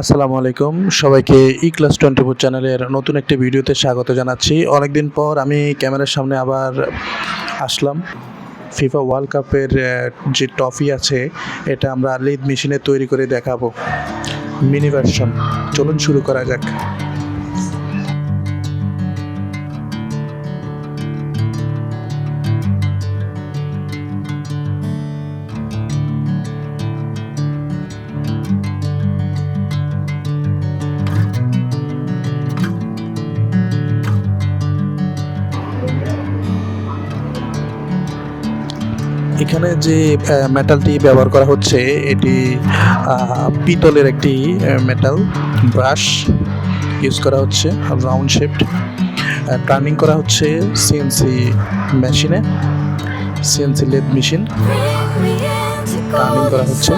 আসসালামু আলাইকুম, সবাইকে ক্লাস 24 চ্যানেলের নতুন একটি ভিডিওতে স্বাগত জানাচ্ছি। অনেকদিন পর আমি ক্যামেরার সামনে আবার আসলাম। ফিফা ওয়ার্ল্ড কাপের যে ট্রফি আছে এটা আমরা লিদ মেশিনে তৈরি করে দেখাবো, মিনি ভার্সন। চলুন শুরু করা যাক। এখানে যে মেটালটি ব্যবহার করা হচ্ছে এটি পিতলের একটি মেটাল ব্রাশ ইউজ করা হচ্ছে, রাউন্ড শেপড। টার্নিং করা হচ্ছে সিএনসি মেশিনে, সিএনসি লেদ মেশিন টার্নিং করা হচ্ছে।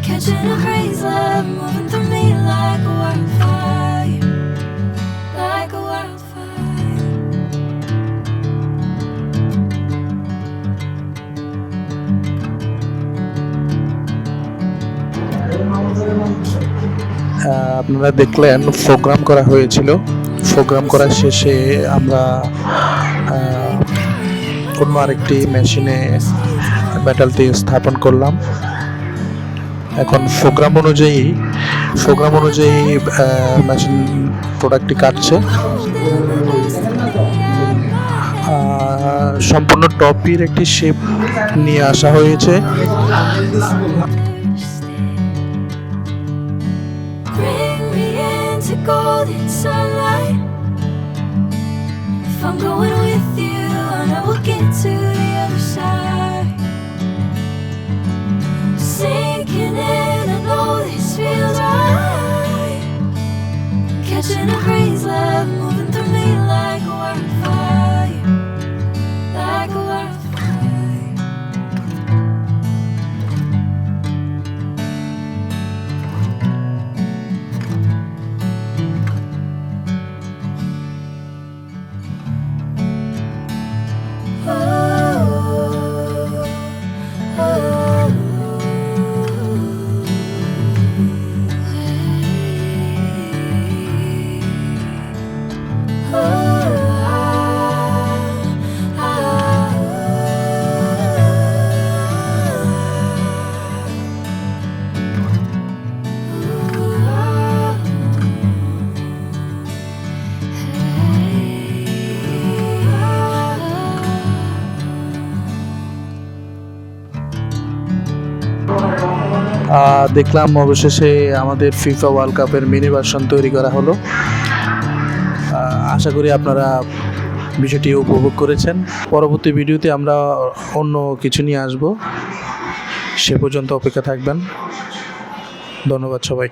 Catching a crazy love moving through me like a wildfire, like a wildfire. আপনারা দেখলেন প্রোগ্রাম করা হয়েছিল। প্রোগ্রাম করার শেষে আমরা অন্য আরেকটি মেশিনে মেটালটি স্থাপন করলাম। এখন প্রোগ্রাম অনুযায়ী মেশিন প্রোডাক্টটি কাটছে। সম্পূর্ণ টপির একটি শেপ নিয়ে আসা হয়েছে। Bring me into golden sunlight. If I'm going with you, I know we'll get to the other side. Sinking in, I know this feels right. Catching a crazy love moving through me like a wildfire, like a wildfire. দেখলাম অবশেষে আমাদের FIFA world কাপের mini version তৈরি করা হলো। আশা করি আপনারা বিষয়টি উপভোগ করেছেন। পরবর্তী ভিডিওতে আমরা অন্য কিছু নিয়ে আসব, সে পর্যন্ত অপেক্ষা থাকবেন। ধন্যবাদ সবাইকে।